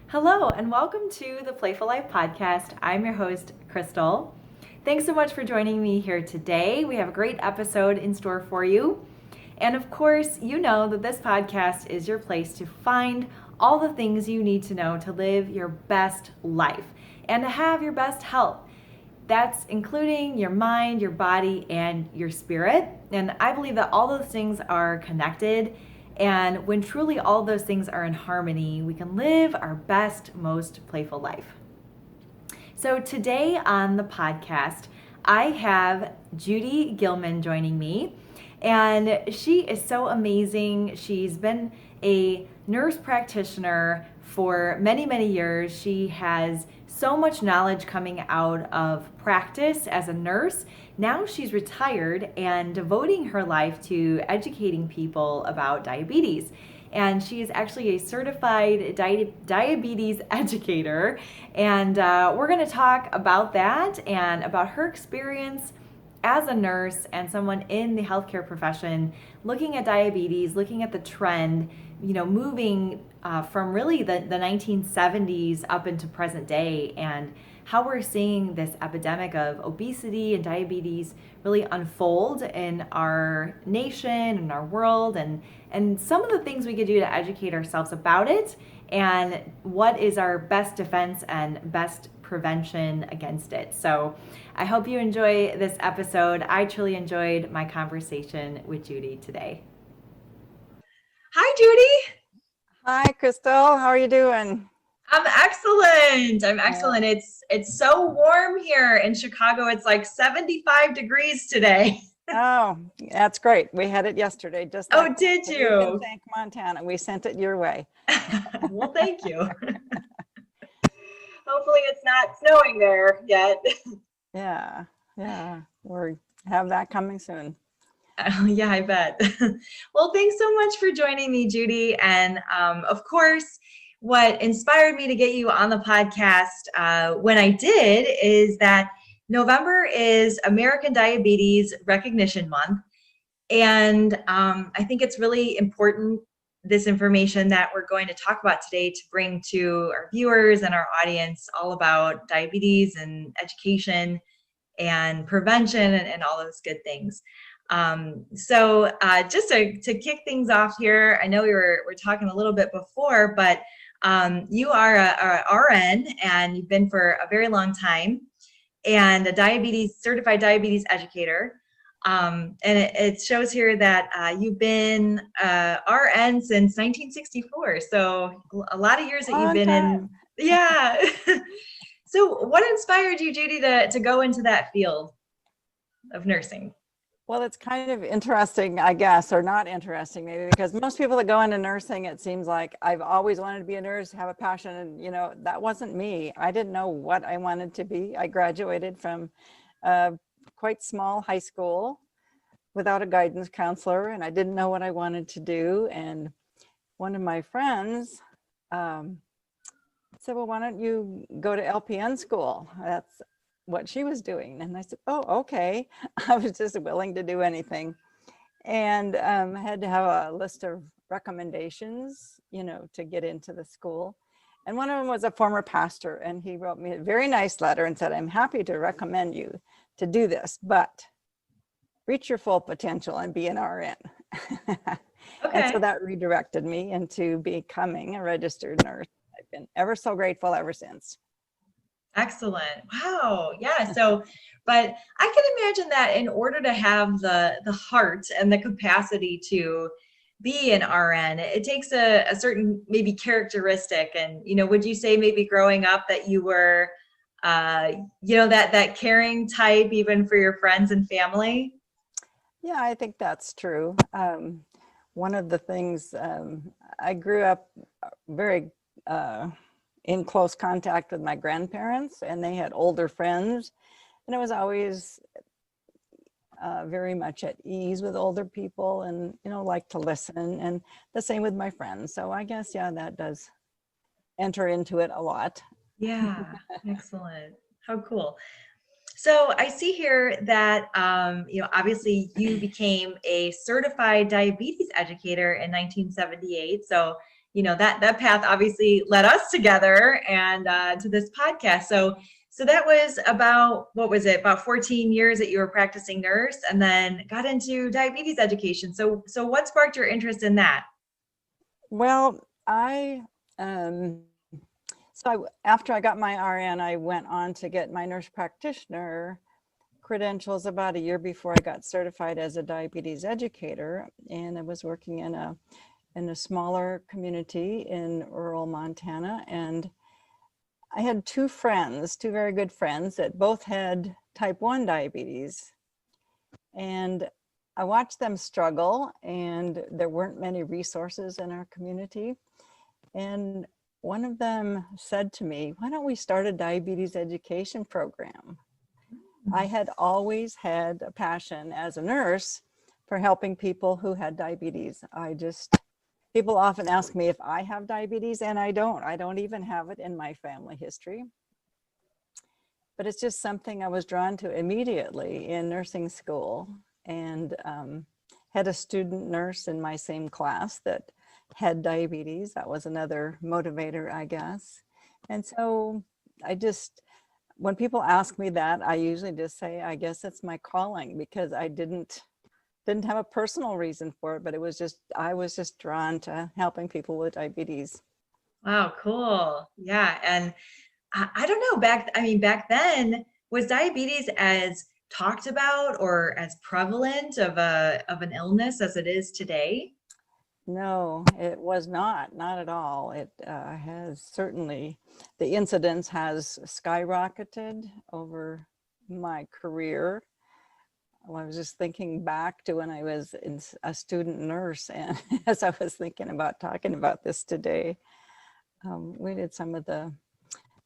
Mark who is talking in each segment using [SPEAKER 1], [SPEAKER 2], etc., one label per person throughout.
[SPEAKER 1] Hello, and welcome to the Playful Life podcast. I'm your host, Krystal. Thanks so much for joining me here today. We have a great episode in store for you. And of course, you know that this podcast is your place to find all the things you need to know to live your best life and to have your best health. That's including your mind, your body, and your spirit. And I believe that all those things are connected. And when truly all those things are in harmony, we can live our best, most playful life. So today on the podcast, I have Judy Gilman joining me. And she is so amazing. She's been a nurse practitioner for many, many years. She has so much knowledge coming out of practice as a nurse. Now she's retired and devoting her life to educating people about diabetes. And she is actually a certified diabetes educator. And we're going to talk about that and about her experience as a nurse and someone in the healthcare profession, looking at diabetes, looking at the trend, moving from really the 1970s up into present day, and how we're seeing this epidemic of obesity and diabetes really unfold in our nation and our world, and some of the things we could do to educate ourselves about it, and what is our best defense and best prevention against it. So I hope you enjoy this episode. I truly enjoyed my conversation with Judy today. Hi, Judy.
[SPEAKER 2] Hi, Krystal. How are you doing?
[SPEAKER 1] I'm excellent. It's so warm here in Chicago. It's like 75 degrees today.
[SPEAKER 2] Oh, that's great. We had it yesterday.
[SPEAKER 1] Did you?
[SPEAKER 2] You can thank Montana. We sent it your way.
[SPEAKER 1] Well, thank you. Hopefully it's not snowing there yet.
[SPEAKER 2] Yeah. We have that coming soon.
[SPEAKER 1] Yeah, I bet. Well, thanks so much for joining me, Judy. And of course, what inspired me to get you on the podcast when I did is that November is American Diabetes Recognition Month. And I think it's really important, this information that we're going to talk about today, to bring to our viewers and our audience all about diabetes and education and prevention and all those good things. So just to kick things off here, I know we're talking a little bit before, but you are a RN and you've been for a very long time, and a certified diabetes educator. And it shows here that you've been RN since 1964. So a lot of years that you've been in. Yeah. So what inspired you, Judy, to go into that field of nursing?
[SPEAKER 2] Well, it's kind of interesting, I guess, or not interesting maybe, because most people that go into nursing, it seems like I've always wanted to be a nurse, have a passion, and that wasn't me. I didn't know what I wanted to be. I graduated from a quite small high school without a guidance counselor, and I didn't know what I wanted to do. And one of my friends said, well, why don't you go to LPN school? That's what she was doing. And I said, oh, okay. I was just willing to do anything. And I had to have a list of recommendations, to get into the school. And one of them was a former pastor, and he wrote me a very nice letter and said, I'm happy to recommend you to do this, but reach your full potential and be an RN. Okay. And so that redirected me into becoming a registered nurse. I've been ever so grateful ever since.
[SPEAKER 1] Excellent. Wow. Yeah. So, but I can imagine that in order to have the heart and the capacity to be an RN, it takes a certain maybe characteristic. And, would you say maybe growing up that you were, that caring type, even for your friends and family?
[SPEAKER 2] Yeah, I think that's true. One of the things, I grew up very, in close contact with my grandparents, and they had older friends, and I was always very much at ease with older people, and like to listen, and the same with my friends. So I guess that does enter into it a lot.
[SPEAKER 1] Yeah. Excellent. How cool. So I see here that obviously you became a certified diabetes educator in 1978. So that path obviously led us together and to this podcast. So that was about, what was it, about 14 years that you were practicing nurse, and then got into diabetes education. So what sparked your interest in that?
[SPEAKER 2] Well, after I got my RN, I went on to get my nurse practitioner credentials about a year before I got certified as a diabetes educator. And I was working in a smaller community in rural Montana. And I had two very good friends that both had type 1 diabetes. And I watched them struggle, and there weren't many resources in our community. And one of them said to me, "Why don't we start a diabetes education program?" I had always had a passion as a nurse for helping people who had diabetes. People often ask me if I have diabetes, and I don't. I don't even have it in my family history. But it's just something I was drawn to immediately in nursing school, and had a student nurse in my same class that had diabetes. That was another motivator, I guess. And so when people ask me that, I usually just say, I guess it's my calling, because I didn't have a personal reason for it, but I was just drawn to helping people with diabetes.
[SPEAKER 1] Wow, cool. Yeah. And I don't know, back then, was diabetes as talked about or as prevalent of an illness as it is today?
[SPEAKER 2] No, it was not at all. It has certainly, the incidence has skyrocketed over my career. I was just thinking back to when I was a student nurse, and as I was thinking about talking about this today, we did some of the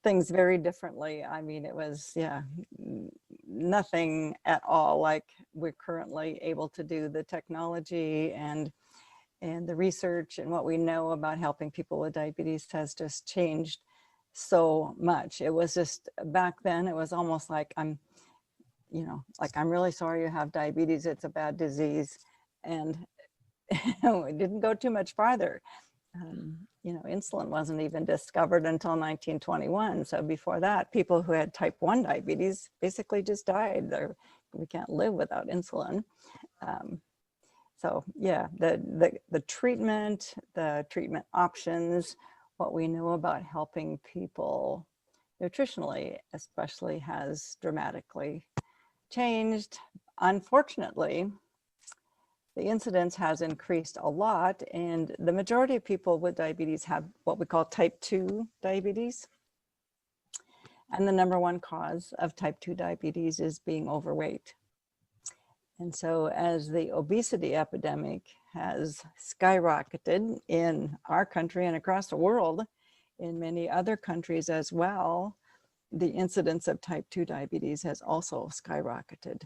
[SPEAKER 2] things very differently. I mean, it was, nothing at all like we're currently able to do. The technology and the research and what we know about helping people with diabetes has just changed so much. It was just, back then, it was almost like, I'm really sorry you have diabetes, it's a bad disease. And we didn't go too much farther. Insulin wasn't even discovered until 1921. So before that, people who had type 1 diabetes basically just died. We can't live without insulin. So yeah, the treatment options, what we know about helping people nutritionally especially, has dramatically changed. Unfortunately, the incidence has increased a lot, and the majority of people with diabetes have what we call type 2 diabetes. And the number one cause of type 2 diabetes is being overweight. And so as the obesity epidemic has skyrocketed in our country and across the world, in many other countries as well, the incidence of type 2 diabetes has also skyrocketed.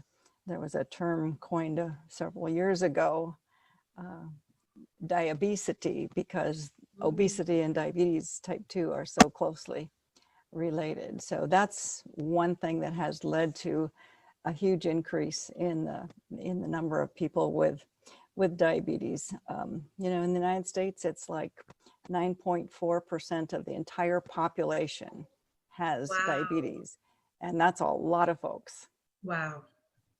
[SPEAKER 2] There was a term coined several years ago, diabesity, because obesity and diabetes type 2 are so closely related. So that's one thing that has led to a huge increase in the number of people with diabetes. In the United States, it's like 9.4% of the entire population has diabetes, and that's a lot of folks.
[SPEAKER 1] Wow.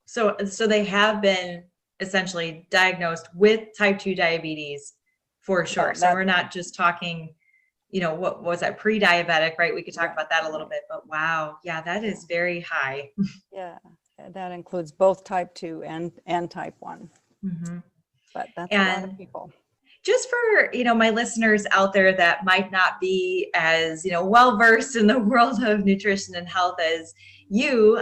[SPEAKER 1] So they have been essentially diagnosed with type 2 diabetes for sure. So we're not just talking, what was that, pre-diabetic, right? We could talk about that a little bit, but wow. Yeah, that is very high.
[SPEAKER 2] Yeah, that includes both type 2 and type 1. Mm-hmm. But that's a lot of people.
[SPEAKER 1] Just for, my listeners out there that might not be as, well-versed in the world of nutrition and health as you,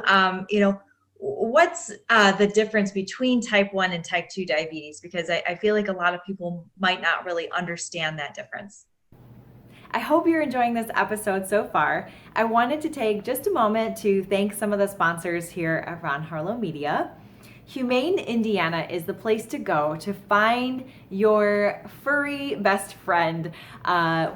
[SPEAKER 1] what's the difference between type 1 and type 2 diabetes? Because I feel like a lot of people might not really understand that difference. I hope you're enjoying this episode so far. I wanted to take just a moment to thank some of the sponsors here at Ron Harlow Media. Humane Indiana is the place to go to find your furry best friend,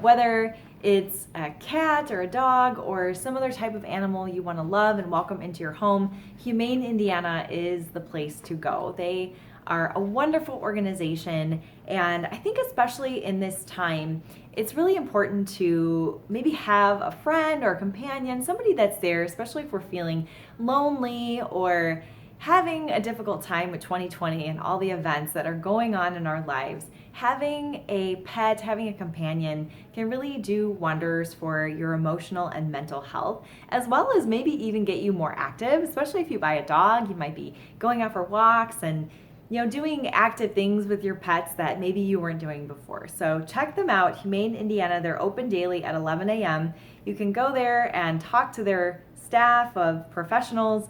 [SPEAKER 1] whether it's a cat or a dog or some other type of animal you want to love and welcome into your home. Humane Indiana is the place to go. They are a wonderful organization. And I think especially in this time, it's really important to maybe have a friend or a companion, somebody that's there, especially if we're feeling lonely or having a difficult time with 2020 and all the events that are going on in our lives. Having a pet, having a companion can really do wonders for your emotional and mental health, as well as maybe even get you more active, especially if you buy a dog. You might be going out for walks and doing active things with your pets that maybe you weren't doing before. So check them out, Humane Indiana. They're open daily at 11 a.m. You can go there and talk to their staff of professionals.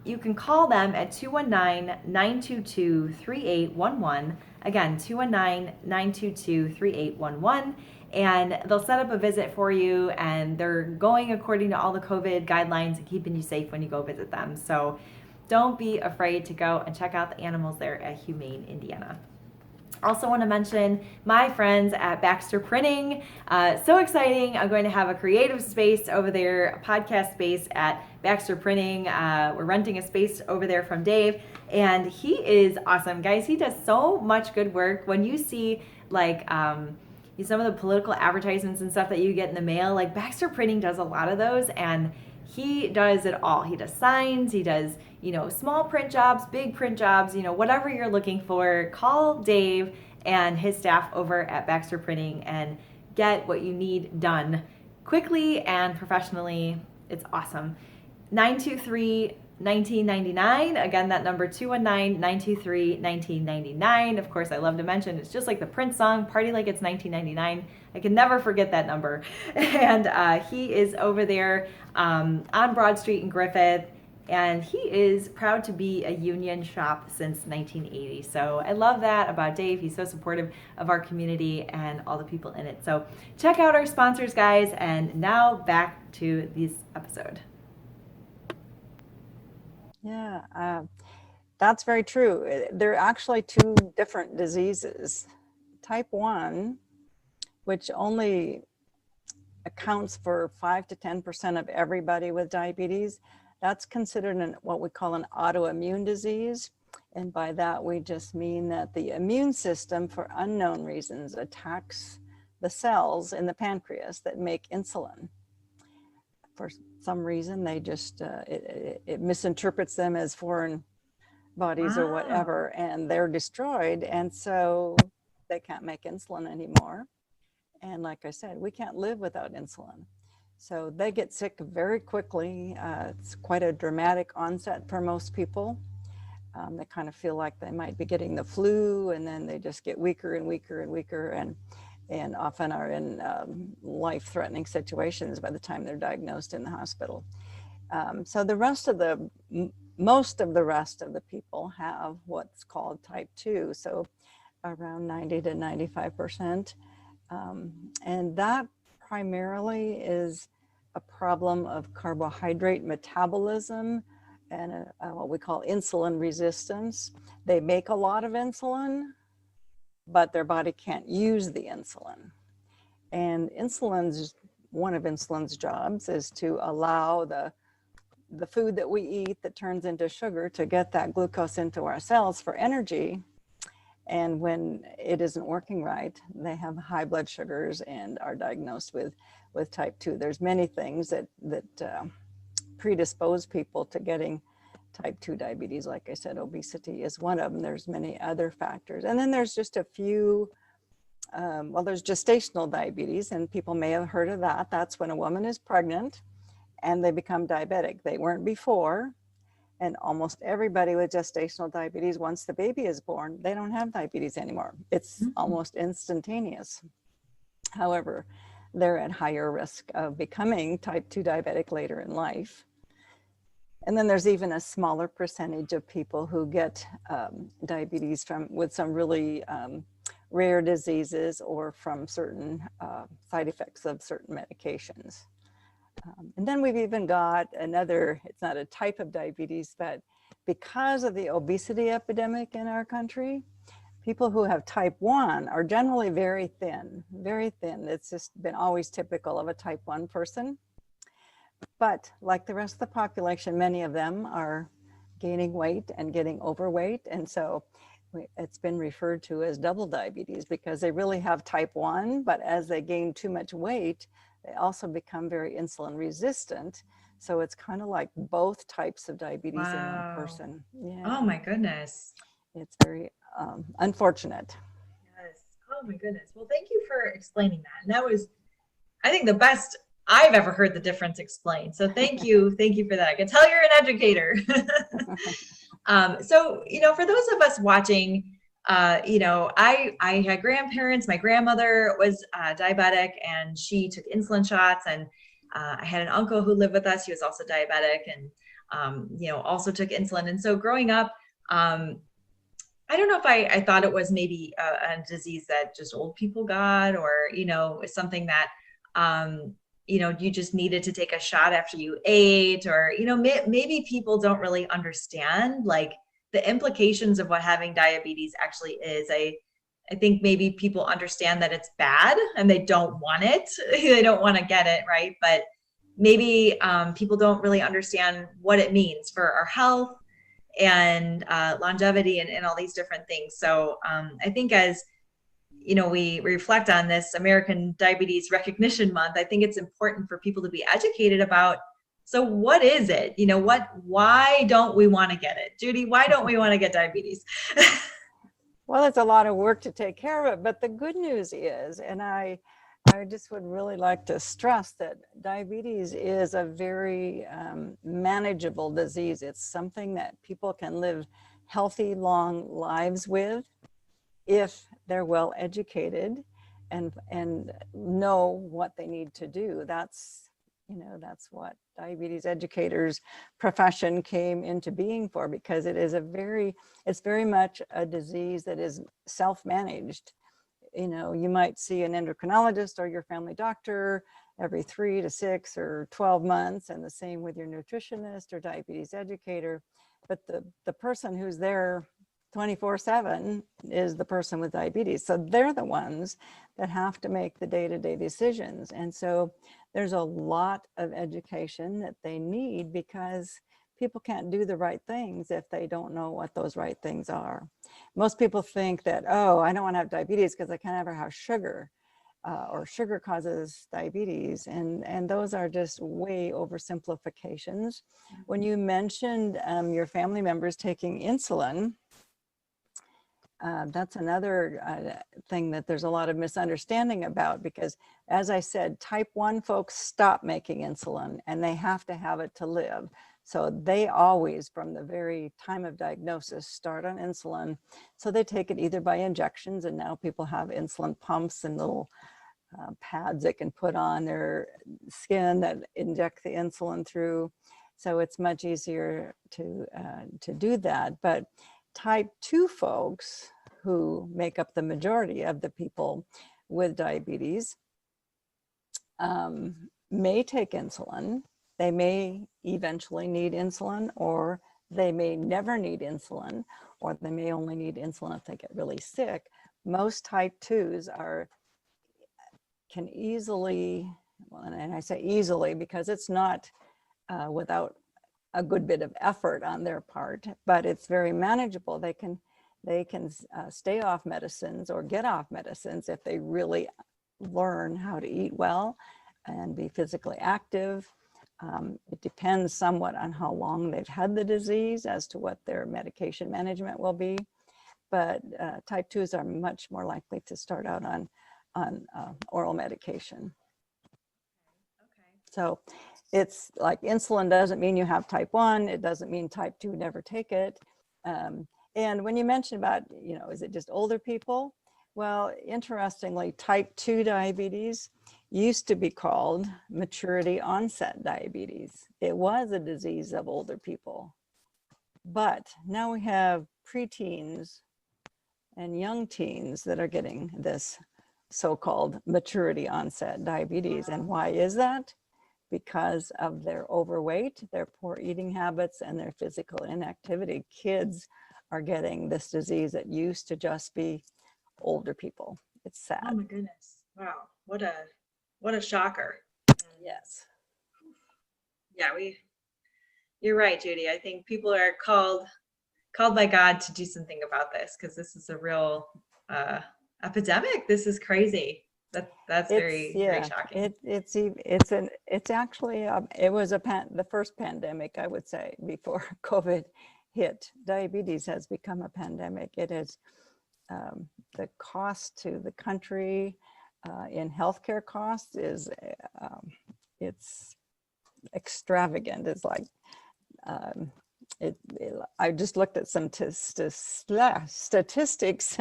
[SPEAKER 1] You can call them at 219-922-3811. Again, 219-922-3811. And they'll set up a visit for you, and they're going according to all the COVID guidelines and keeping you safe when you go visit them. So don't be afraid to go and check out the animals there at Humane Indiana. Also want to mention my friends at Baxter Printing. So exciting. I'm going to have a creative space over there, a podcast space at Baxter Printing. We're renting a space over there from Dave, and he is awesome. Guys, he does so much good work. When you see some of the political advertisements and stuff that you get in the mail, like Baxter Printing does a lot of those, and he does it all. He does signs, he does, small print jobs, big print jobs, whatever you're looking for. Call Dave and his staff over at Baxter Printing and get what you need done quickly and professionally. It's awesome. 923-1999. Again, that number 219-923-1999. Of course, I love to mention it's just like the Prince song, Party Like It's 1999. I can never forget that number. And he is over there on Broad Street in Griffith. And he is proud to be a union shop since 1980. So I love that about Dave. He's so supportive of our community and all the people in it. So check out our sponsors, guys. And now back to this episode.
[SPEAKER 2] Yeah, that's very true. There are actually two different diseases. Type 1, which only accounts for 5 to 10% of everybody with diabetes, that's considered what we call an autoimmune disease. And by that, we just mean that the immune system, for unknown reasons, attacks the cells in the pancreas that make insulin. For some reason, they just, it misinterprets them as foreign bodies or whatever, and they're destroyed. And so they can't make insulin anymore. And like I said, we can't live without insulin. So they get sick very quickly. It's quite a dramatic onset for most people. They kind of feel like they might be getting the flu, and then they just get weaker and weaker and weaker, and often are in life-threatening situations by the time they're diagnosed in the hospital. So most of the rest of the people have what's called type 2, so around 90 to 95%. And that primarily is a problem of carbohydrate metabolism and what we call insulin resistance. They make a lot of insulin, but their body can't use the insulin. And one of insulin's jobs is to allow the food that we eat that turns into sugar to get that glucose into our cells for energy. And when it isn't working right, they have high blood sugars and are diagnosed with type 2. There's many things that predispose people to getting type 2 diabetes. Like I said, obesity is one of them. There's many other factors. And then there's just a few, there's gestational diabetes, and people may have heard of that. That's when a woman is pregnant and they become diabetic. They weren't before. And almost everybody with gestational diabetes, once the baby is born, they don't have diabetes anymore. It's almost instantaneous. However, they're at higher risk of becoming type 2 diabetic later in life. And then there's even a smaller percentage of people who get diabetes with some really rare diseases or from certain side effects of certain medications. And then we've even got it's not a type of diabetes, but because of the obesity epidemic in our country, people who have type 1 are generally very thin, very thin. It's just been always typical of a type 1 person. But like the rest of the population, many of them are gaining weight and getting overweight. And so it's been referred to as double diabetes because they really have type 1, but as they gain too much weight, they also become very insulin resistant. So it's kind of like both types of diabetes in one person. Yeah.
[SPEAKER 1] Oh my goodness.
[SPEAKER 2] It's very unfortunate.
[SPEAKER 1] Yes. Oh my goodness. Well, thank you for explaining that. And that was, I think, the best I've ever heard the difference explained. So thank you. Thank you for that. I can tell you're an educator. So, for those of us watching, I had grandparents. My grandmother was diabetic and she took insulin shots. And I had an uncle who lived with us. He was also diabetic and, also took insulin. And so growing up, I don't know if I thought it was maybe a disease that just old people got, or, something that, you just needed to take a shot after you ate, or, maybe people don't really understand like the implications of what having diabetes actually is. I think maybe people understand that it's bad and they don't want it. They don't want to get it, right? But maybe people don't really understand what it means for our health and longevity and all these different things. So I think as we reflect on this American Diabetes Recognition Month, I think it's important for people to be educated about, so what is it? Why don't we want to get it? Judy, why don't we want to get diabetes?
[SPEAKER 2] Well, it's a lot of work to take care of it, but the good news is, and I just would really like to stress that diabetes is a very manageable disease. It's something that people can live healthy, long lives with if they're well educated and know what they need to do. That's what diabetes educators profession came into being for, because it's very much a disease that is self-managed. You might see an endocrinologist or your family doctor every 3 to 6 or 12 months, and the same with your nutritionist or diabetes educator. But the person who's there 24/7 is the person with diabetes. So they're the ones that have to make the day-to-day decisions. And so there's a lot of education that they need, because people can't do the right things if they don't know what those right things are. Most people think that, oh, I don't want to have diabetes because I can't ever have sugar, or sugar causes diabetes. And those are just way oversimplifications. When you mentioned your family members taking insulin, that's another thing that there's a lot of misunderstanding about, because as I said, type 1 folks stop making insulin and they have to have it to live. So they always, from the very time of diagnosis, start on insulin. So they take it either by injections, and now people have insulin pumps and little pads they can put on their skin that inject the insulin through. So it's much easier to do that. But type 2 folks, who make up the majority of the people with diabetes, may take insulin. They may eventually need insulin, or they may never need insulin, or they may only need insulin if they get really sick. Most type 2s can easily, and I say easily because it's not without a good bit of effort on their part, but it's very manageable. They can stay off medicines or get off medicines if they really learn how to eat well and be physically active. It depends somewhat on how long they've had the disease as to what their medication management will be. But type 2s are much more likely to start out on oral medication. Okay. So it's like insulin doesn't mean you have type 1. It doesn't mean type 2 never take it. And when you mentioned about, is it just older people? Well, interestingly, type 2 diabetes used to be called maturity onset diabetes. It was a disease of older people. But now we have preteens and young teens that are getting this so-called maturity onset diabetes. And why is that? Because of their overweight, their poor eating habits, and their physical inactivity. Kids are getting this disease that used to just be older people. It's sad.
[SPEAKER 1] Oh my goodness. Wow. What a shocker.
[SPEAKER 2] Yes.
[SPEAKER 1] Yeah, you're right, Judy. I think people are called called by God to do something about this, because this is a real epidemic. This is crazy. That's very, very shocking.
[SPEAKER 2] It's actually it was the first pandemic, I would say, before COVID hit. Diabetes has become a pandemic. It is the cost to the country in healthcare costs is it's extravagant. It's like I just looked at some statistics,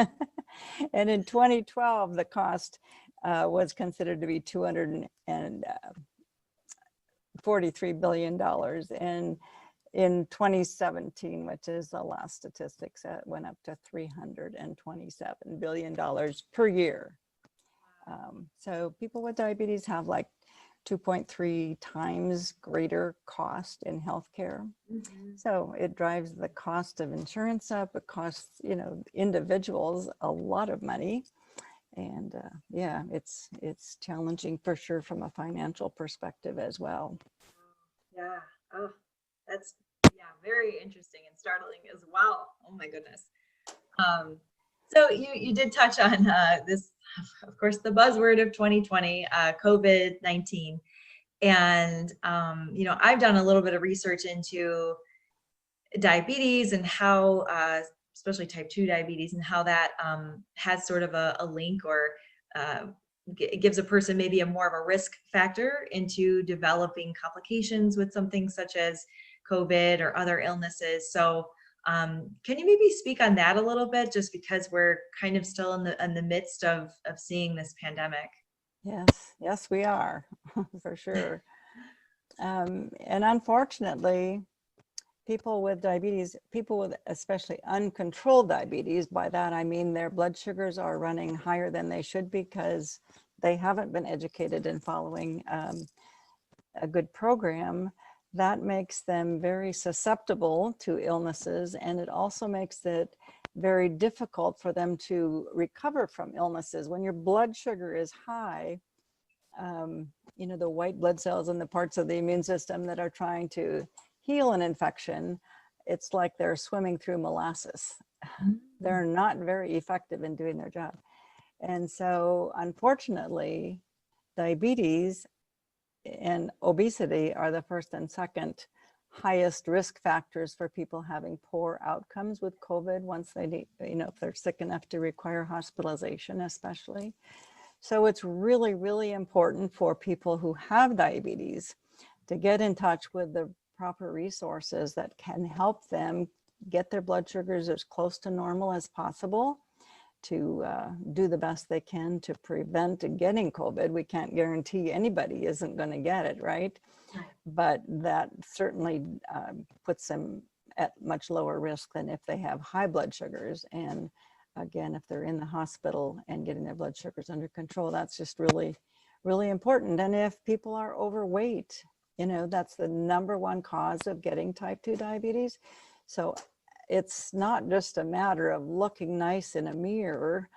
[SPEAKER 2] and in 2012, the cost was considered to be $243 billion. And in 2017, which is the last statistics, it went up to $327 billion per year. So people with diabetes have like 2.3 times greater cost in healthcare.
[SPEAKER 1] Mm-hmm.
[SPEAKER 2] So it drives the cost of insurance up. It costs, individuals a lot of money. And yeah, it's challenging for sure from a financial perspective as well.
[SPEAKER 1] Yeah. Oh, that's very interesting and startling as well. Oh my goodness. So you did touch on this, of course, the buzzword of 2020, COVID-19. And, I've done a little bit of research into diabetes and how, especially type 2 diabetes, and how that has sort of a link, or it gives a person maybe a more of a risk factor into developing complications with something such as COVID or other illnesses. So can you maybe speak on that a little bit, just because we're kind of still in the midst of seeing this pandemic?
[SPEAKER 2] Yes, we are, for sure. And unfortunately, people with diabetes, people with especially uncontrolled diabetes, by that I mean their blood sugars are running higher than they should because they haven't been educated in following a good program. That makes them very susceptible to illnesses, and it also makes it very difficult for them to recover from illnesses. When your blood sugar is high, the white blood cells and the parts of the immune system that are trying to heal an infection, it's like they're swimming through molasses. They're not very effective in doing their job. And so, unfortunately, diabetes and obesity are the first and second highest risk factors for people having poor outcomes with COVID once they need, if they're sick enough to require hospitalization, especially. So it's really, really important for people who have diabetes to get in touch with the proper resources that can help them get their blood sugars as close to normal as possible, to do the best they can to prevent getting COVID. We can't guarantee anybody isn't going to get it, right? But that certainly puts them at much lower risk than if they have high blood sugars. And again, if they're in the hospital and getting their blood sugars under control, that's just really, really important. And if people are overweight, that's the number one cause of getting type 2 diabetes. So it's not just a matter of looking nice in a mirror.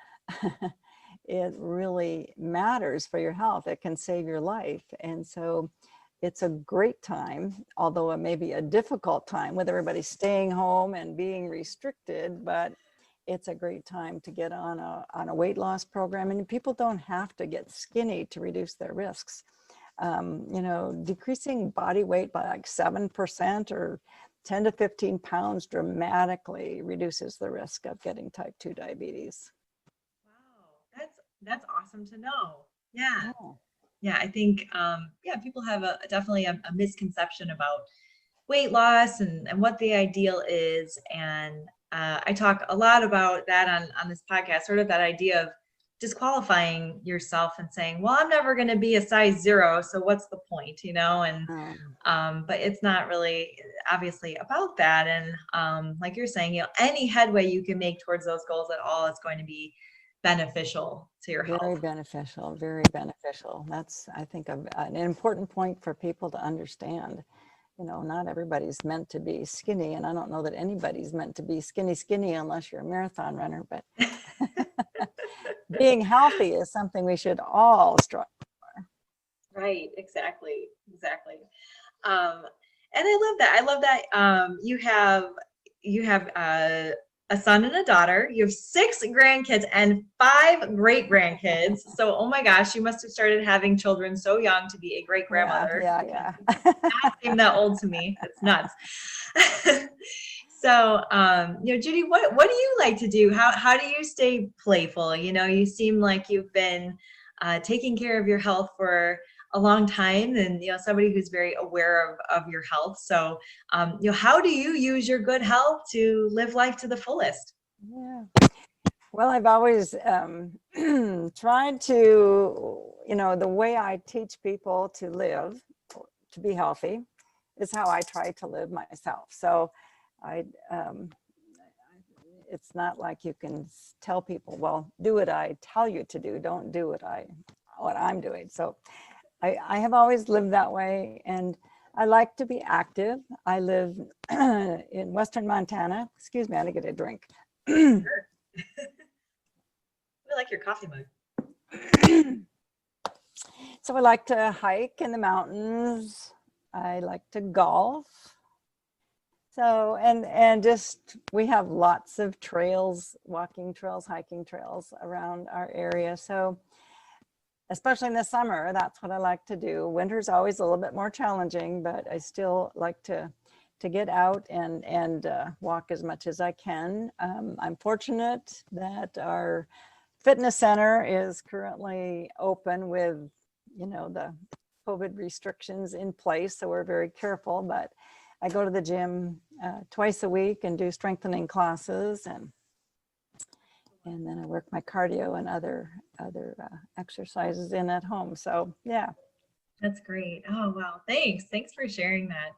[SPEAKER 2] It really matters for your health. It can save your life. And so it's a great time, although it may be a difficult time with everybody staying home and being restricted, but it's a great time to get on a weight loss program. And people don't have to get skinny to reduce their risks. Decreasing body weight by like 7% or 10 to 15 pounds dramatically reduces the risk of getting type 2 diabetes.
[SPEAKER 1] Wow, that's awesome to know. Yeah. Yeah, I think people have definitely a misconception about weight loss and what the ideal is. And I talk a lot about that on this podcast, sort of that idea of disqualifying yourself and saying, well, I'm never going to be a size 0, so what's the point, and but it's not really obviously about that. And like you're saying, any headway you can make towards those goals at all is going to be beneficial to your health.
[SPEAKER 2] Very beneficial. That's, I think, an important point for people to understand. Not everybody's meant to be skinny, and I don't know that anybody's meant to be skinny unless you're a marathon runner, but being healthy is something we should all strive for.
[SPEAKER 1] Right, exactly. And I love that. You have, you have a son and a daughter. You have 6 grandkids and 5 great grandkids. So, oh my gosh, you must have started having children so young to be a great grandmother.
[SPEAKER 2] Yeah.
[SPEAKER 1] Not seem that old to me. It's nuts. So, Judy, what do you like to do? How do you stay playful? You seem like you've been taking care of your health for a long time, and somebody who's very aware of your health. So, how do you use your good health to live life to the fullest?
[SPEAKER 2] Yeah. Well, I've always tried to, the way I teach people to live, to be healthy, is how I try to live myself. So it's not like you can tell people, well, do what I tell you to do, don't do what I'm doing. So I have always lived that way, and I like to be active. I live in Western Montana. Excuse me, I had to get a drink.
[SPEAKER 1] Sure. I like your coffee mug.
[SPEAKER 2] So I like to hike in the mountains. I like to golf. So, and just, we have lots of trails, walking trails, hiking trails around our area. So especially in the summer, that's what I like to do. Winter's always a little bit more challenging, but I still like to get out and walk as much as I can. I'm fortunate that our fitness center is currently open with, the COVID restrictions in place, so we're very careful, but I go to the gym twice a week and do strengthening classes, and then I work my cardio and other exercises in at home. So yeah.
[SPEAKER 1] That's great. Oh wow, thanks for sharing that.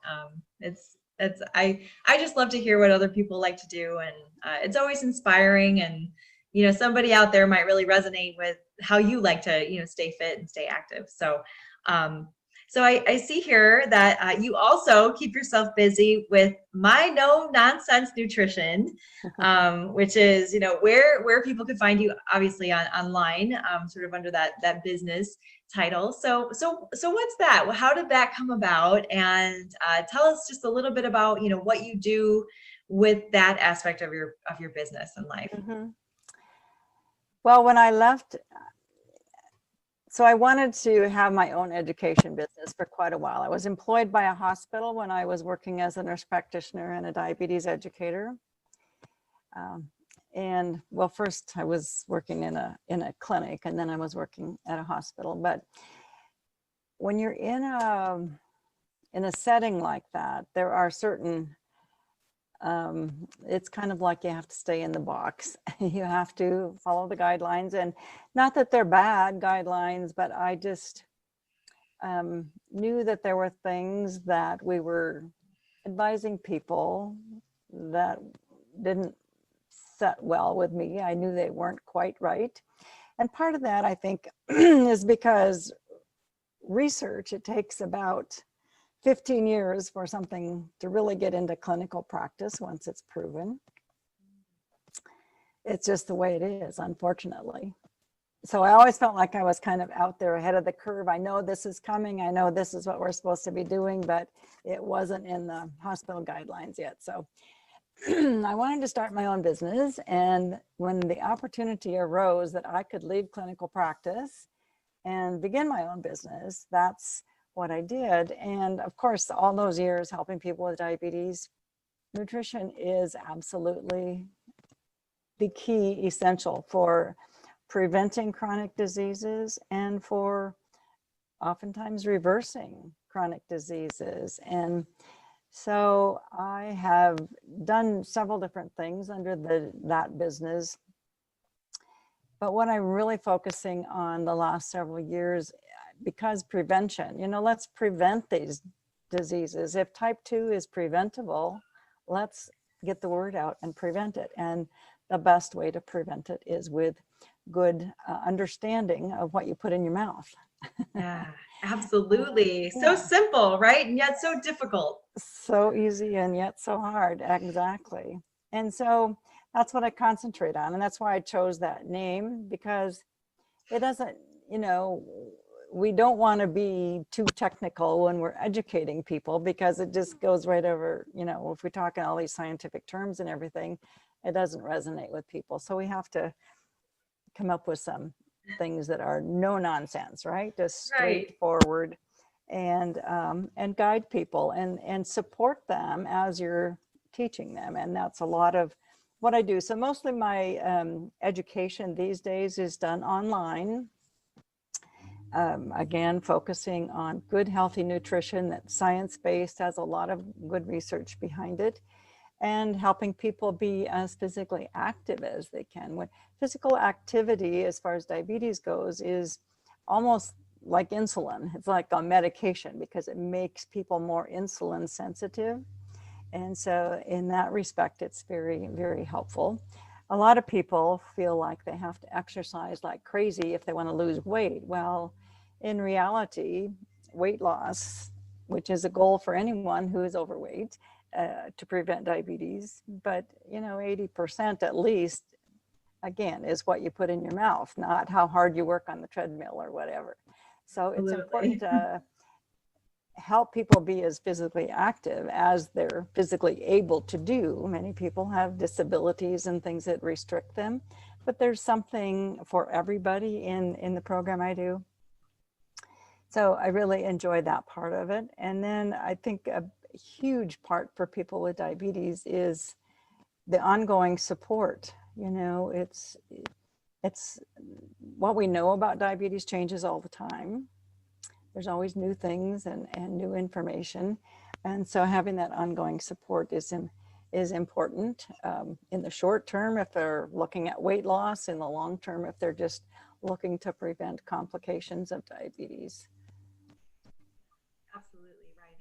[SPEAKER 1] I just love to hear what other people like to do, and it's always inspiring. And somebody out there might really resonate with how you like to stay fit and stay active. So I see here that you also keep yourself busy with My No Nonsense Nutrition, which is where people could find you, obviously online, sort of under that business title. So what's that? Well, how did that come about? And tell us just a little bit about what you do with that aspect of your business and life.
[SPEAKER 2] Mm-hmm. Well, when I left, so I wanted to have my own education business for quite a while. I was employed by a hospital when I was working as a nurse practitioner and a diabetes educator. And well, first I was working in a clinic, and then I was working at a hospital. But when you're in a setting like that, there are certain, it's kind of like you have to stay in the box. You have to follow the guidelines, and not that they're bad guidelines, but I just knew that there were things that we were advising people that didn't set well with me. I knew they weren't quite right. And part of that, I think, is because research, it takes about 15 years for something to really get into clinical practice once it's proven. It's just the way it is, unfortunately. So I always felt like I was kind of out there ahead of the curve. I know this is coming. I know this is what we're supposed to be doing, but it wasn't in the hospital guidelines yet. So I wanted to start my own business. And when the opportunity arose that I could leave clinical practice and begin my own business, that's what I did. And of course, all those years helping people with diabetes, nutrition is absolutely the key essential for preventing chronic diseases and for oftentimes reversing chronic diseases. And so I have done several different things under that business. But what I'm really focusing on the last several years, because prevention, let's prevent these diseases. If type 2 is preventable, let's get the word out and prevent it. And the best way to prevent it is with good understanding of what you put in your mouth.
[SPEAKER 1] Yeah, absolutely.
[SPEAKER 2] Yeah.
[SPEAKER 1] So simple, right? And yet so difficult.
[SPEAKER 2] So easy and yet so hard. Exactly. And so that's what I concentrate on. And that's why I chose that name, because it doesn't, we don't want to be too technical when we're educating people, because it just goes right over, if we talk in all these scientific terms and everything, it doesn't resonate with people. So we have to come up with some things that are no nonsense, right? Just straightforward, and guide people and support them as you're teaching them. And that's a lot of what I do. So mostly my education these days is done online. Again, focusing on good, healthy nutrition that's science-based, has a lot of good research behind it, and helping people be as physically active as they can. When physical activity, as far as diabetes goes, is almost like insulin. It's like a medication, because it makes people more insulin sensitive. And so in that respect, it's very, very helpful. A lot of people feel like they have to exercise like crazy if they want to lose weight. Well, in reality, weight loss, which is a goal for anyone who is overweight, to prevent diabetes, but 80% at least, again, is what you put in your mouth, not how hard you work on the treadmill or whatever. So it's important to help people be as physically active as they're physically able to do. Many people have disabilities and things that restrict them, but there's something for everybody in the program I do. So I really enjoy that part of it. And then I think a huge part for people with diabetes is the ongoing support. It's what we know about diabetes changes all the time. There's always new things and new information. And so having that ongoing support is important in the short term, if they're looking at weight loss, in the long term, if they're just looking to prevent complications of diabetes.
[SPEAKER 1] Absolutely right.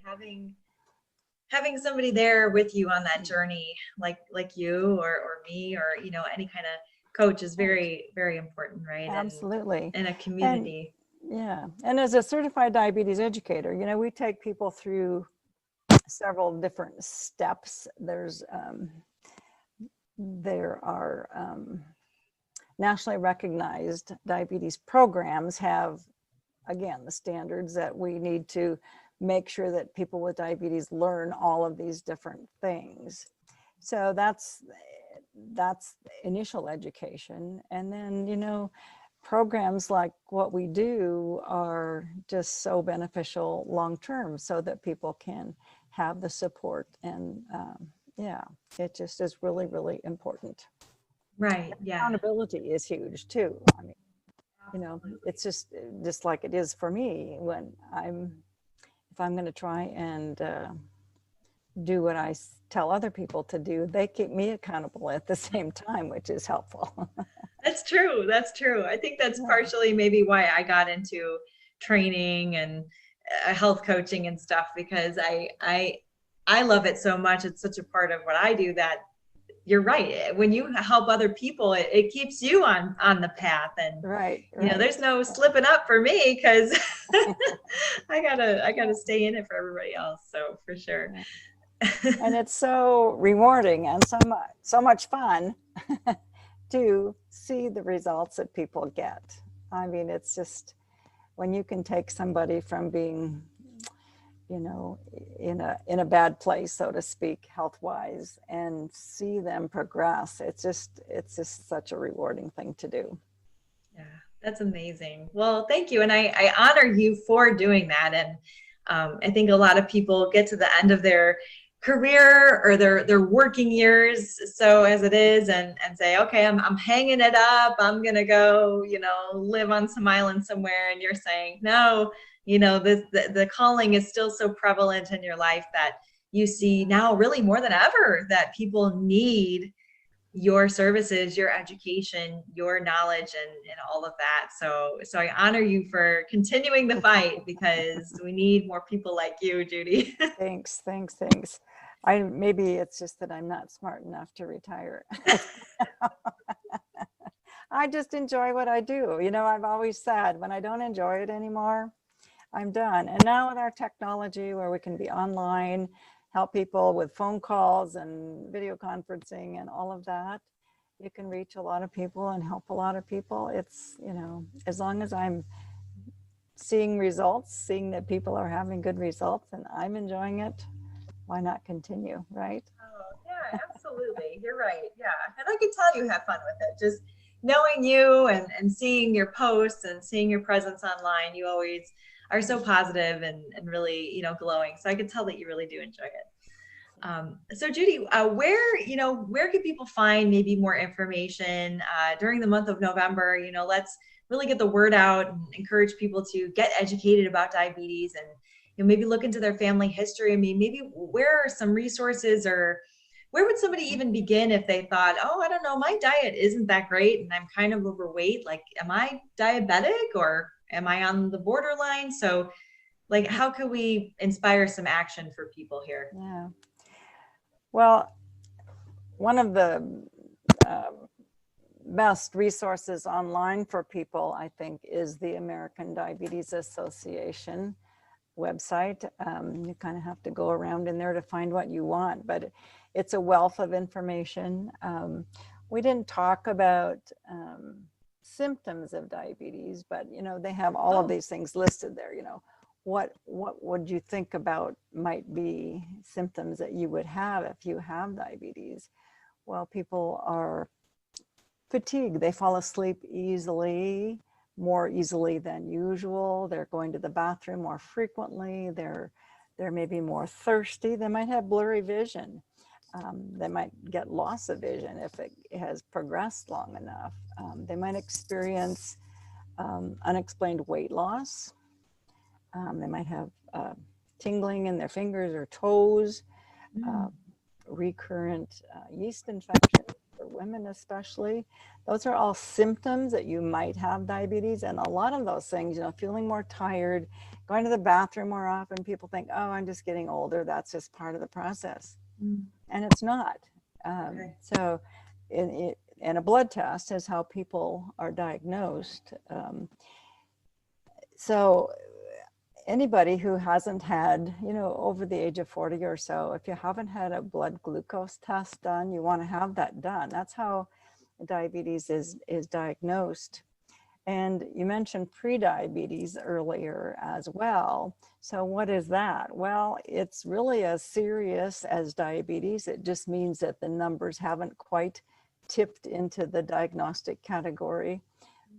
[SPEAKER 1] Having somebody there with you on that journey, like you or me, or any kind of coach, is very, very important, right?
[SPEAKER 2] Absolutely.
[SPEAKER 1] And a community.
[SPEAKER 2] And as a certified diabetes educator, we take people through several different steps. There are nationally recognized diabetes programs have, again, the standards that we need to make sure that people with diabetes learn all of these different things. So that's initial education. And then, programs like what we do are just so beneficial long-term, so that people can have the support. And it just is really, really important.
[SPEAKER 1] Right. Yeah.
[SPEAKER 2] Accountability is huge too. I mean, it's just like it is for me when if I'm going to try and do what I tell other people to do, they keep me accountable at the same time, which is helpful.
[SPEAKER 1] That's true. That's true. I think that's partially maybe why I got into training and health coaching and stuff, because I love it so much. It's such a part of what I do that you're right. When you help other people, it keeps you on the path. And
[SPEAKER 2] right.
[SPEAKER 1] There's no slipping up for me, because I gotta stay in it for everybody else. So for sure.
[SPEAKER 2] And it's so rewarding and so much fun to see the results that people get. I mean, it's just when you can take somebody from being, in a bad place, so to speak, health-wise, and see them progress. It's just such a rewarding thing to do.
[SPEAKER 1] Yeah, that's amazing. Well, thank you. And I honor you for doing that. And I think a lot of people get to the end of their career or their working years, so as it is, and say, okay, I'm hanging it up, I'm gonna go live on some island somewhere. And you're saying, no, the calling is still so prevalent in your life that you see now really more than ever that people need your services, your education, your knowledge, and all of that. So I honor you for continuing the fight, because we need more people like you, Judy.
[SPEAKER 2] Thanks. Maybe it's just that I'm not smart enough to retire. I just enjoy what I do. I've always said, when I don't enjoy it anymore, I'm done. And now with our technology, where we can be online, help people with phone calls and video conferencing and all of that, you can reach a lot of people and help a lot of people. It's, as long as I'm seeing results, seeing that people are having good results and I'm enjoying it, why not continue, right?
[SPEAKER 1] Oh, yeah, absolutely. You're right. Yeah. And I could tell you have fun with it. Just knowing you and seeing your posts and seeing your presence online, you always are so positive and really, glowing. So I could tell that you really do enjoy it. So Judy, where could people find maybe more information during the month of November? Let's really get the word out and encourage people to get educated about diabetes and maybe look into their family history. I mean, maybe where are some resources, or where would somebody even begin if they thought, oh, I don't know, my diet isn't that great and I'm kind of overweight. Like, am I diabetic or am I on the borderline? So like, how could we inspire some action for people here?
[SPEAKER 2] Yeah. Well, one of the best resources online for people, I think, is the American Diabetes Association website. You kind of have to go around in there to find what you want, but it's a wealth of information. We didn't talk about symptoms of diabetes, but they have all of these things listed there. What would you think about might be symptoms that you would have if you have diabetes? Well, people are fatigued. They fall asleep easily, more easily than usual. They're going to the bathroom more frequently. They're maybe more thirsty. They might have blurry vision. They might get loss of vision if it has progressed long enough. They might experience unexplained weight loss. They might have tingling in their fingers or toes, recurrent yeast infection for women especially. Those are all symptoms that you might have diabetes. And a lot of those things, feeling more tired, going to the bathroom more often, people think, oh, I'm just getting older. That's just part of the process. And it's not.
[SPEAKER 1] Okay.
[SPEAKER 2] So and a blood test is how people are diagnosed. So anybody who hasn't had, over the age of 40 or so, if you haven't had a blood glucose test done, you want to have that done. That's how diabetes is diagnosed. And you mentioned prediabetes earlier as well. So what is that? Well, it's really as serious as diabetes. It just means that the numbers haven't quite tipped into the diagnostic category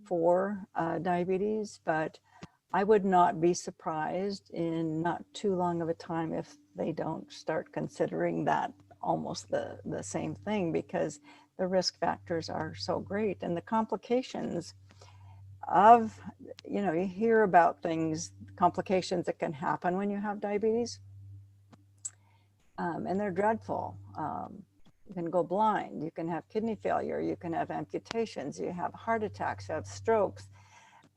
[SPEAKER 2] for diabetes, but I would not be surprised in not too long of a time if they don't start considering that almost the same thing, because the risk factors are so great. And the complications of, you hear about complications that can happen when you have diabetes, and they're dreadful. You can go blind, you can have kidney failure, you can have amputations, you have heart attacks, you have strokes.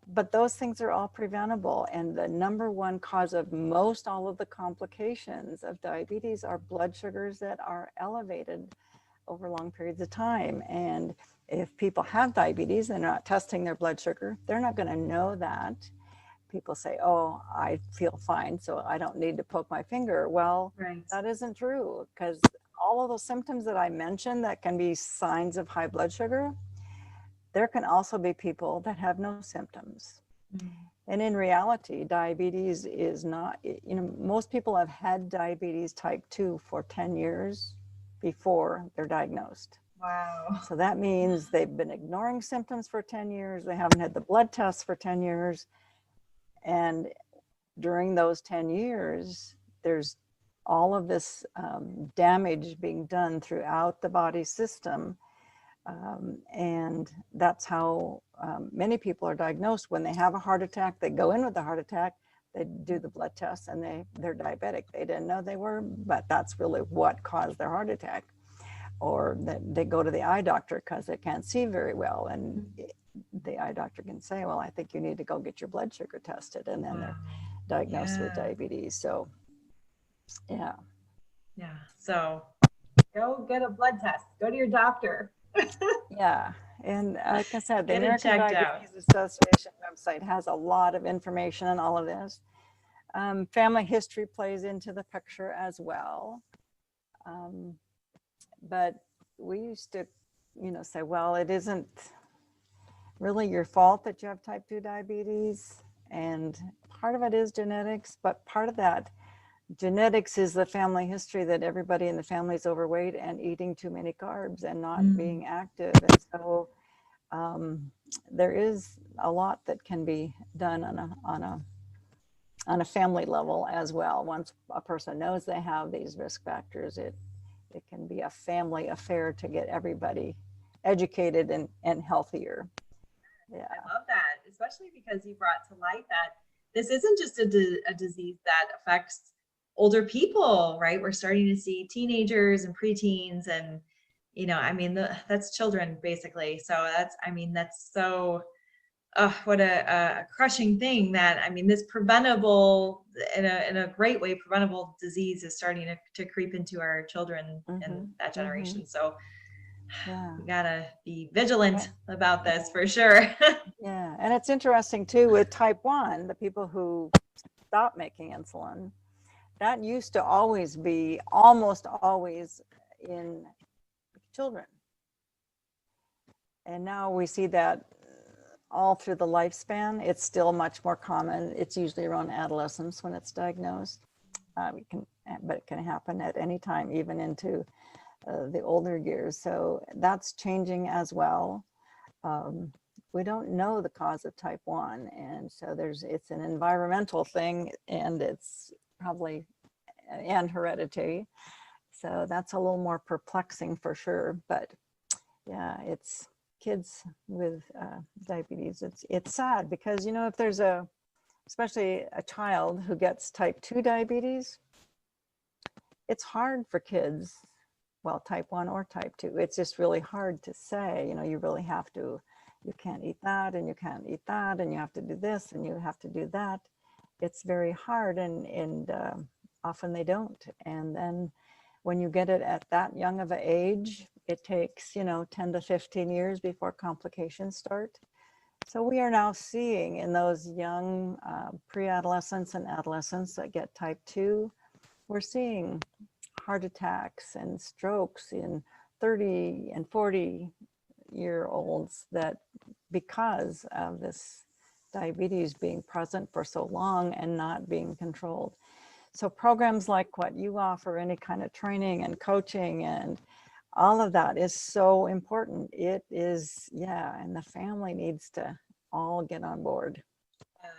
[SPEAKER 2] But those things are all preventable. And the number one cause of most all of the complications of diabetes are blood sugars that are elevated over long periods of time. And if people have diabetes and they're not testing their blood sugar, they're not going to know that. People say, oh, I feel fine, so I don't need to poke my finger. Well,
[SPEAKER 1] Right.
[SPEAKER 2] That isn't true, because all of those symptoms that I mentioned that can be signs of high blood sugar, there can also be people that have no symptoms. And in reality, diabetes is not, most people have had diabetes type 2 for 10 years before they're diagnosed.
[SPEAKER 1] Wow.
[SPEAKER 2] So that means they've been ignoring symptoms for 10 years. They haven't had the blood tests for 10 years. And during those 10 years, there's all of this damage being done throughout the body system. And that's how many people are diagnosed. When they have a heart attack, they go in with a heart attack, they do the blood tests, and they're diabetic. They didn't know they were, but that's really what caused their heart attack. Or that they go to the eye doctor because they can't see very well, and the eye doctor can say, well, I think you need to go get your blood sugar tested, and then they're diagnosed with diabetes. So yeah.
[SPEAKER 1] So go get a blood test, go to your doctor.
[SPEAKER 2] Yeah. And like I said, the
[SPEAKER 1] Get it
[SPEAKER 2] American
[SPEAKER 1] checked out.
[SPEAKER 2] Diabetes Association website has a lot of information on all of this. Family history plays into the picture as well. But we used to, say, well, it isn't really your fault that you have type 2 diabetes. And part of it is genetics, but part of that genetics is the family history that everybody in the family is overweight and eating too many carbs and not being active. And so there is a lot that can be done on a family level as well. Once a person knows they have these risk factors, it can be a family affair to get everybody educated and healthier. Yeah.
[SPEAKER 1] I love that, especially because you brought to light that this isn't just a disease that affects older people, right? We're starting to see teenagers and preteens and, I mean, that's children basically. So that's so, what a crushing thing that, I mean, this preventable, in a great way, preventable disease is starting to creep into our children in that generation. So
[SPEAKER 2] yeah,
[SPEAKER 1] we gotta be vigilant about this for sure.
[SPEAKER 2] yeah. And it's interesting too with type 1, the people who stop making insulin, that used to always be almost always in children. And now we see that all through the lifespan. It's still much more common. It's usually around adolescence when it's diagnosed. But it can happen at any time, even into the older years. So that's changing as well. We don't know the cause of type 1. And so it's an environmental thing, and it's probably, and hereditary. So that's a little more perplexing for sure. But yeah, it's kids with diabetes. It's sad because, if there's especially a child who gets type 2 diabetes, it's hard for kids, well, type 1 or type 2. It's just really hard to say, you really have to, you can't eat that and you can't eat that and you have to do this and you have to do that. It's very hard and often they don't. And then when you get it at that young of an age, it takes, 10 to 15 years before complications start. So we are now seeing in those young pre-adolescents and adolescents that get type 2, we're seeing heart attacks and strokes in 30 and 40-year-olds that because of this diabetes being present for so long and not being controlled. So programs like what you offer, any kind of training and coaching and all of that is so important. It is, yeah, and the family needs to all get on board.
[SPEAKER 1] Yeah,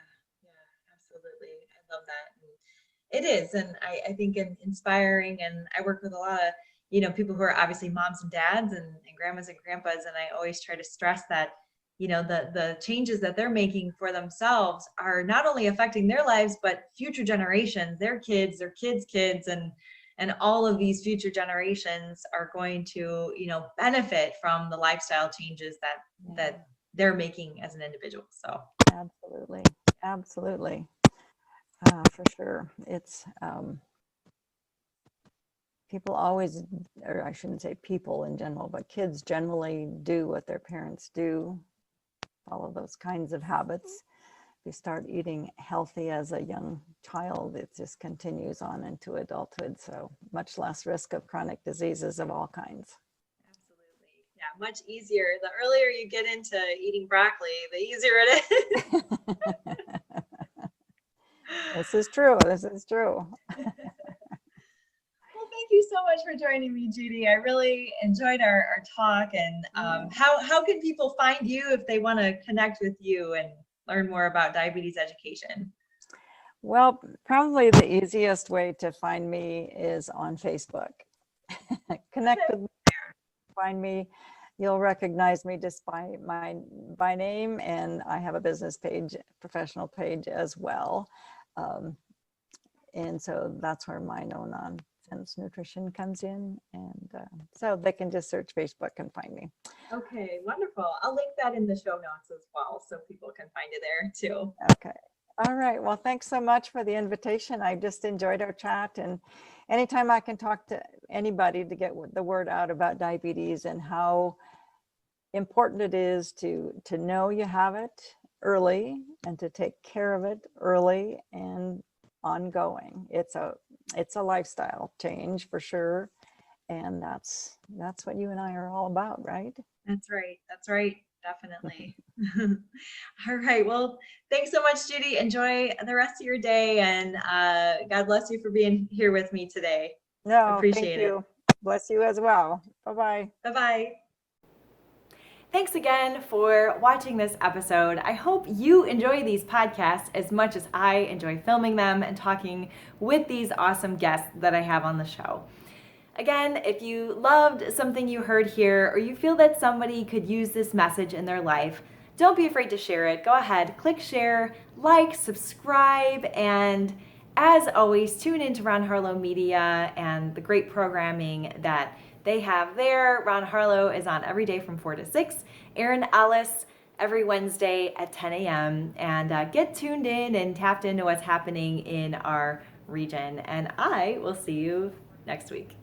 [SPEAKER 1] absolutely. I love that. And it is, and I think inspiring, and I work with a lot of, people who are obviously moms and dads and grandmas and grandpas, and I always try to stress that, the changes that they're making for themselves are not only affecting their lives, but future generations, their kids, their kids' kids, and all of these future generations are going to, benefit from the lifestyle changes that they're making as an individual. So
[SPEAKER 2] absolutely, for sure. It's people always, or I shouldn't say people in general, but kids generally do what their parents do, follow those kinds of habits. If you start eating healthy as a young child, it just continues on into adulthood. So much less risk of chronic diseases of all kinds.
[SPEAKER 1] Absolutely. Yeah, much easier. The earlier you get into eating broccoli, the easier it is.
[SPEAKER 2] This is true.
[SPEAKER 1] Well, thank you so much for joining me, Judy. I really enjoyed our talk. And how can people find you if they want to connect with you and learn more about diabetes education?
[SPEAKER 2] Well, probably the easiest way to find me is on Facebook. Connect with me there. Find me. You'll recognize me just by name, and I have a business page, professional page as well. And so that's where my no nonsense nutrition comes in. And so they can just search Facebook and find me.
[SPEAKER 1] Okay, wonderful. I'll link that in the show notes as well so people can find you there too.
[SPEAKER 2] Okay. All right. Well, thanks so much for the invitation. I just enjoyed our chat, and anytime I can talk to anybody to get the word out about diabetes and how important it is to know you have it early and to take care of it early and ongoing. It's a lifestyle change for sure, and that's what you and I are all about, right?
[SPEAKER 1] That's right. Definitely. All right. Well, thanks so much, Judy. Enjoy the rest of your day, and God bless you for being here with me today.
[SPEAKER 2] No, thank
[SPEAKER 1] Appreciate it.
[SPEAKER 2] you. Bless you as well. Bye-bye.
[SPEAKER 1] Bye-bye. Thanks again for watching this episode. I hope you enjoy these podcasts as much as I enjoy filming them and talking with these awesome guests that I have on the show. Again, if you loved something you heard here, or you feel that somebody could use this message in their life, don't be afraid to share it. Go ahead, click share, like, subscribe, and as always, tune into Ron Harlow Media and the great programming that they have there. Ron Harlow is on every day from 4 to 6. Aaron Ellis every Wednesday at 10 a.m. And get tuned in and tapped into what's happening in our region. And I will see you next week.